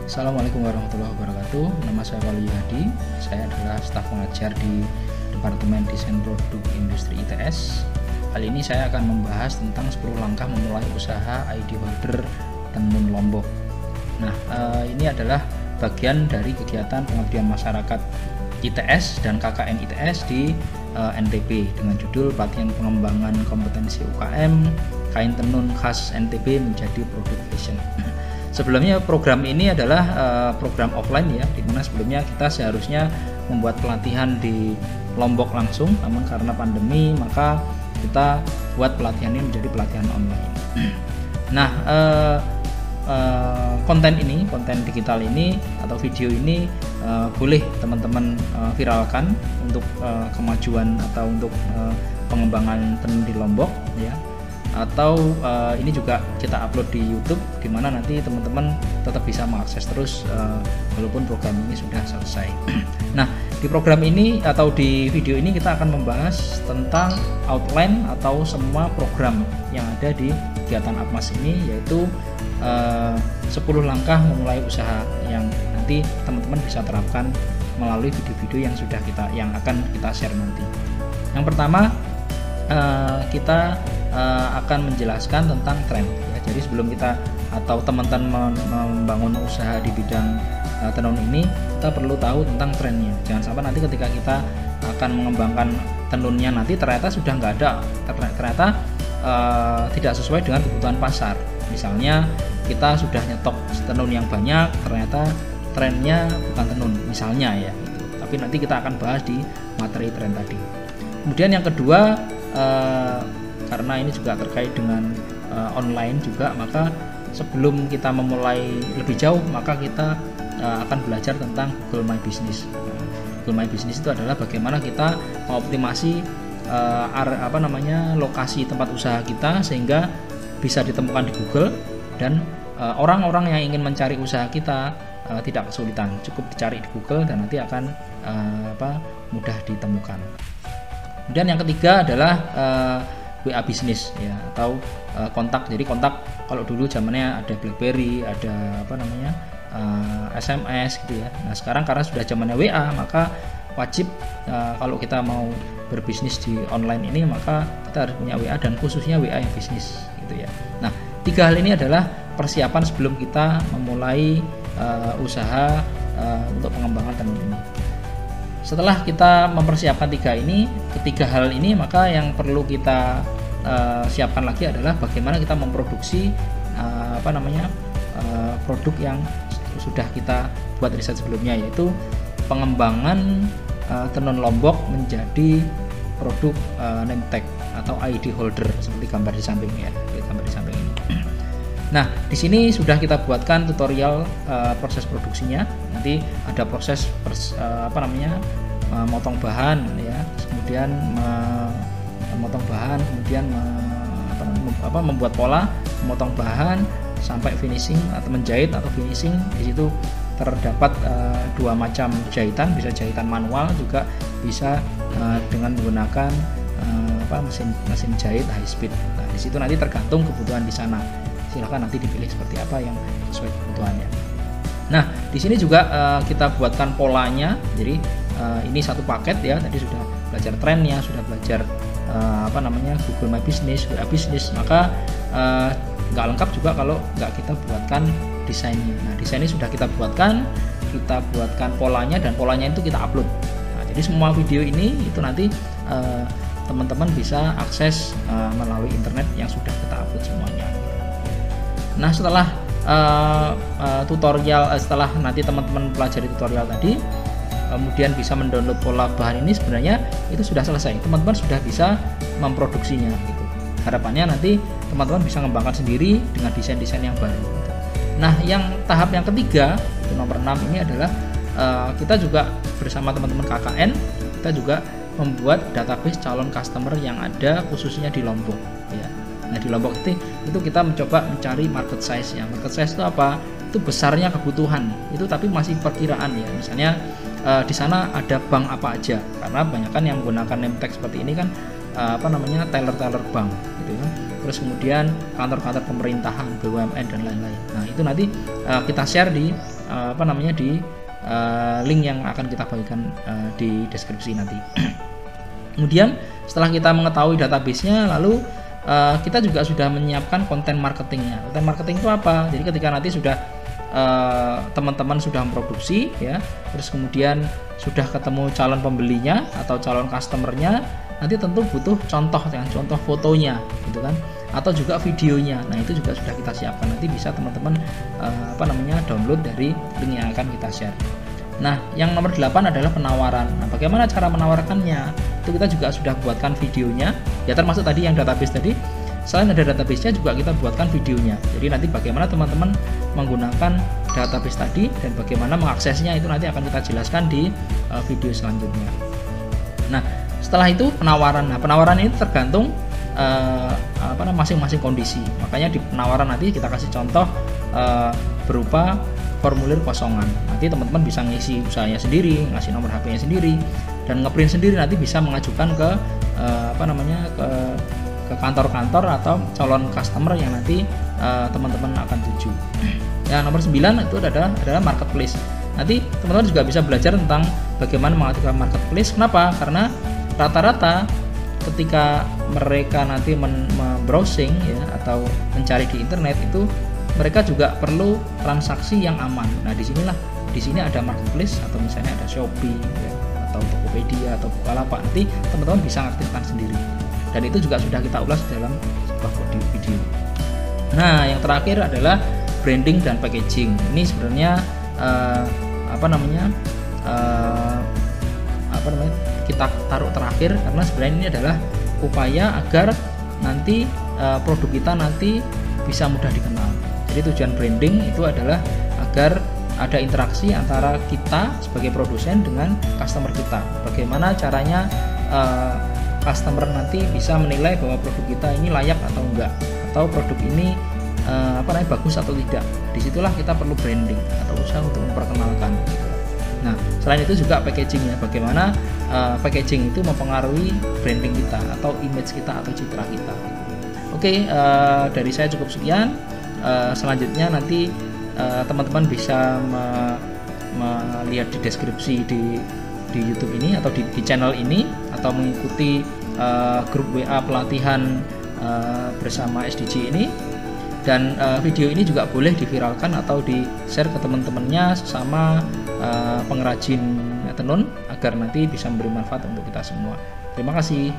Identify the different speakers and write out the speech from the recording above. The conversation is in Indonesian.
Speaker 1: Assalamualaikum warahmatullahi wabarakatuh. Nama saya Waluyo Hadi. Saya adalah staf pengajar di Departemen Desain Produk Industri ITS. Kali ini saya akan membahas tentang 10 langkah memulai usaha ID holder tenun Lombok. Nah, ini adalah bagian dari kegiatan pengabdian masyarakat ITS dan KKN ITS di NTB dengan judul pelatihan pengembangan kompetensi UKM kain tenun khas NTB menjadi produk fashion. Sebelumnya program ini adalah program offline ya, dimana sebelumnya kita seharusnya membuat pelatihan di Lombok langsung, namun karena pandemi maka kita buat pelatihan ini menjadi pelatihan online. Nah, konten digital ini atau video ini boleh teman-teman viralkan untuk kemajuan atau untuk pengembangan tenun di Lombok ya. Atau ini juga kita upload di YouTube, di mana nanti teman-teman tetap bisa mengakses terus walaupun program ini sudah selesai. Nah, di program ini atau di video ini kita akan membahas tentang outline atau semua program yang ada di kegiatan Atmas ini, yaitu 10 langkah memulai usaha yang nanti teman-teman bisa terapkan melalui video-video yang akan kita share nanti. Yang pertama, kita akan menjelaskan tentang tren ya. Jadi sebelum kita atau teman-teman membangun usaha di bidang tenun ini, kita perlu tahu tentang trennya. Jangan sampai nanti ketika kita akan mengembangkan tenunnya nanti ternyata sudah nggak ada, ternyata tidak sesuai dengan kebutuhan pasar. Misalnya kita sudah nyetok tenun yang banyak, ternyata trennya bukan tenun misalnya ya gitu. Tapi nanti kita akan bahas di materi tren tadi. Kemudian yang kedua, karena ini juga terkait dengan online juga, maka sebelum kita memulai lebih jauh maka kita akan belajar tentang Google My Business. Google My Business itu adalah bagaimana kita mengoptimasi lokasi tempat usaha kita sehingga bisa ditemukan di Google, dan orang-orang yang ingin mencari usaha kita tidak kesulitan, cukup dicari di Google dan nanti akan mudah ditemukan. Kemudian yang ketiga adalah WA bisnis ya, atau kontak. Jadi kontak kalau dulu zamannya ada BlackBerry, ada SMS gitu ya. Nah, sekarang karena sudah zamannya WA, maka wajib kalau kita mau berbisnis di online ini maka kita harus punya WA, dan khususnya WA yang bisnis gitu ya. Nah, 3 hal ini adalah persiapan sebelum kita memulai usaha untuk pengembangan tenun ini. Setelah kita mempersiapkan ketiga hal ini, maka yang perlu kita siapkan lagi adalah bagaimana kita memproduksi produk yang sudah kita buat riset sebelumnya, yaitu pengembangan tenun Lombok menjadi produk name tag atau ID holder seperti gambar di samping ya, gambar di samping ini. Nah, di sini sudah kita buatkan tutorial proses produksinya. Nanti ada proses memotong bahan ya, kemudian memotong bahan, kemudian membuat pola, memotong bahan sampai finishing atau menjahit atau finishing. Di situ terdapat 2 macam jahitan, bisa jahitan manual, juga bisa dengan menggunakan mesin jahit high speed. Nah, di situ nanti tergantung kebutuhan di sana. Silahkan nanti dipilih seperti apa yang sesuai kebutuhannya. Nah, di sini juga kita buatkan polanya. Jadi ini satu paket ya. Tadi sudah belajar trennya, sudah belajar Google My Business, WA Business. Maka nggak lengkap juga kalau nggak kita buatkan desainnya. Nah, desainnya sudah kita buatkan polanya, dan polanya itu kita upload. Nah, jadi semua video ini itu nanti teman-teman bisa akses melalui internet yang sudah kita upload semuanya. Nah, setelah setelah nanti teman-teman pelajari tutorial tadi, kemudian bisa mendownload pola bahan ini, sebenarnya itu sudah selesai. Teman-teman sudah bisa memproduksinya gitu. Harapannya nanti teman-teman bisa mengembangkan sendiri dengan desain-desain yang baru gitu. Nah, tahap yang ketiga, itu nomor 6 ini adalah kita juga bersama teman-teman KKN, kita juga membuat database calon customer yang ada khususnya di Lombok ya. Nah, di Lombok itu kita mencoba mencari market size ya. Market size itu apa? Itu besarnya kebutuhan. Itu tapi masih perkiraan ya. Misalnya di sana ada bank apa aja, karena kebanyakan yang menggunakan name tag seperti ini kan teller bank gitu ya. Terus kemudian kantor-kantor pemerintahan, BUMN dan lain-lain. Nah, itu nanti kita share di di link yang akan kita bagikan di deskripsi nanti. Kemudian setelah kita mengetahui database-nya, lalu kita juga sudah menyiapkan konten marketingnya. Konten marketing itu apa? Jadi ketika nanti sudah teman-teman sudah memproduksi ya, terus kemudian sudah ketemu calon pembelinya atau calon customernya, nanti tentu butuh contoh fotonya gitu kan, atau juga videonya. Nah itu juga sudah kita siapkan, nanti bisa teman-teman download dari link yang akan kita share. Nah yang nomor 8 adalah penawaran. Nah bagaimana cara menawarkannya, itu kita juga sudah buatkan videonya ya, termasuk tadi yang database tadi. Selain ada database-nya juga kita buatkan videonya. Jadi nanti bagaimana teman-teman menggunakan database tadi dan bagaimana mengaksesnya, itu nanti akan kita jelaskan di video selanjutnya. Nah setelah itu penawaran. Nah penawaran ini tergantung masing-masing kondisi. Makanya di penawaran nanti kita kasih contoh berupa formulir kosongan. Nanti teman-teman bisa ngisi usahanya sendiri, ngasih nomor HP-nya sendiri, dan ngeprint sendiri. Nanti bisa mengajukan ke ke kantor-kantor atau calon customer yang nanti teman-teman akan tuju. Ya nomor 9 itu adalah marketplace. Nanti teman-teman juga bisa belajar tentang bagaimana mengaktifkan marketplace. Kenapa? Karena rata-rata ketika mereka nanti browsing ya atau mencari di internet, itu mereka juga perlu transaksi yang aman. Nah di sini ada marketplace, atau misalnya ada Shopee ya, atau Tokopedia atau Bukalapak. Nanti teman-teman bisa aktifkan sendiri, dan itu juga sudah kita ulas dalam sebuah video. Nah yang terakhir adalah branding dan packaging. Ini sebenarnya kita taruh terakhir, karena sebenarnya ini adalah upaya agar nanti produk kita nanti bisa mudah dikenal. Jadi tujuan branding itu adalah agar ada interaksi antara kita sebagai produsen dengan customer kita. Bagaimana caranya customer nanti bisa menilai bahwa produk kita ini layak atau enggak, atau produk ini bagus atau tidak. Disitulah kita perlu branding atau usaha untuk memperkenalkan. Nah selain itu juga packagingnya, bagaimana packaging itu mempengaruhi branding kita atau image kita atau citra kita. Oke, dari saya cukup sekian. Selanjutnya nanti teman-teman bisa melihat di deskripsi di YouTube ini atau di channel ini, atau mengikuti grup WA pelatihan bersama SDG ini. Dan video ini juga boleh diviralkan atau di-share ke teman-temannya sesama pengrajin tenun, agar nanti bisa memberi manfaat untuk kita semua. Terima kasih.